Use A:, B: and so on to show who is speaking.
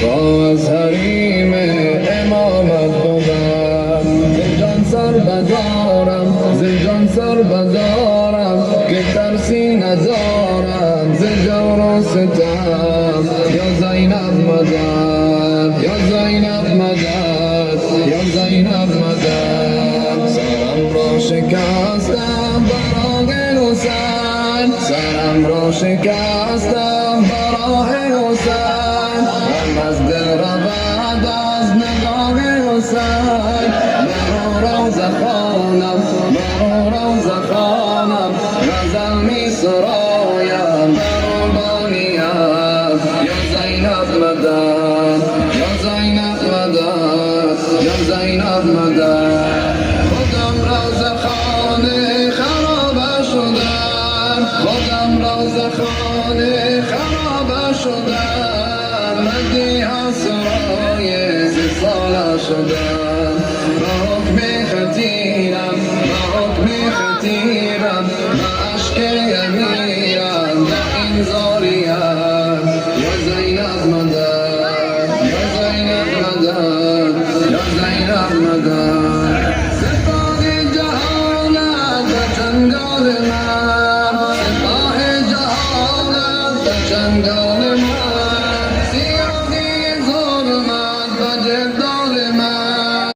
A: با از حریم امامت بودم ز جان سر بزارم ز جان سر بزارم که ترسی ندارم ز جور و ستم یا زینب مدد یا زینب مدد یا زینب مدد سرم را شکستم برای حسین سرم را شکستم برای حسین غم از دل رود از نگاه حسین مرا روضه خوانم مرا روضه خوانم غزل می سرایم برو بانیم یا زینب مدد یا زینب مدد یا زینب مدد خودم روضه خانه خرابه شدم خودم روضه خانه خرابه شدم مدی اسرای 30 ساله شدم با حکم خطیرم با حکم خطیرم با عشق امیرم در این زاریم یا زینب مدد یا زینب مدد یا زینب مدد سپاه جهانت به چنگال من سپاه جهانت به چنگال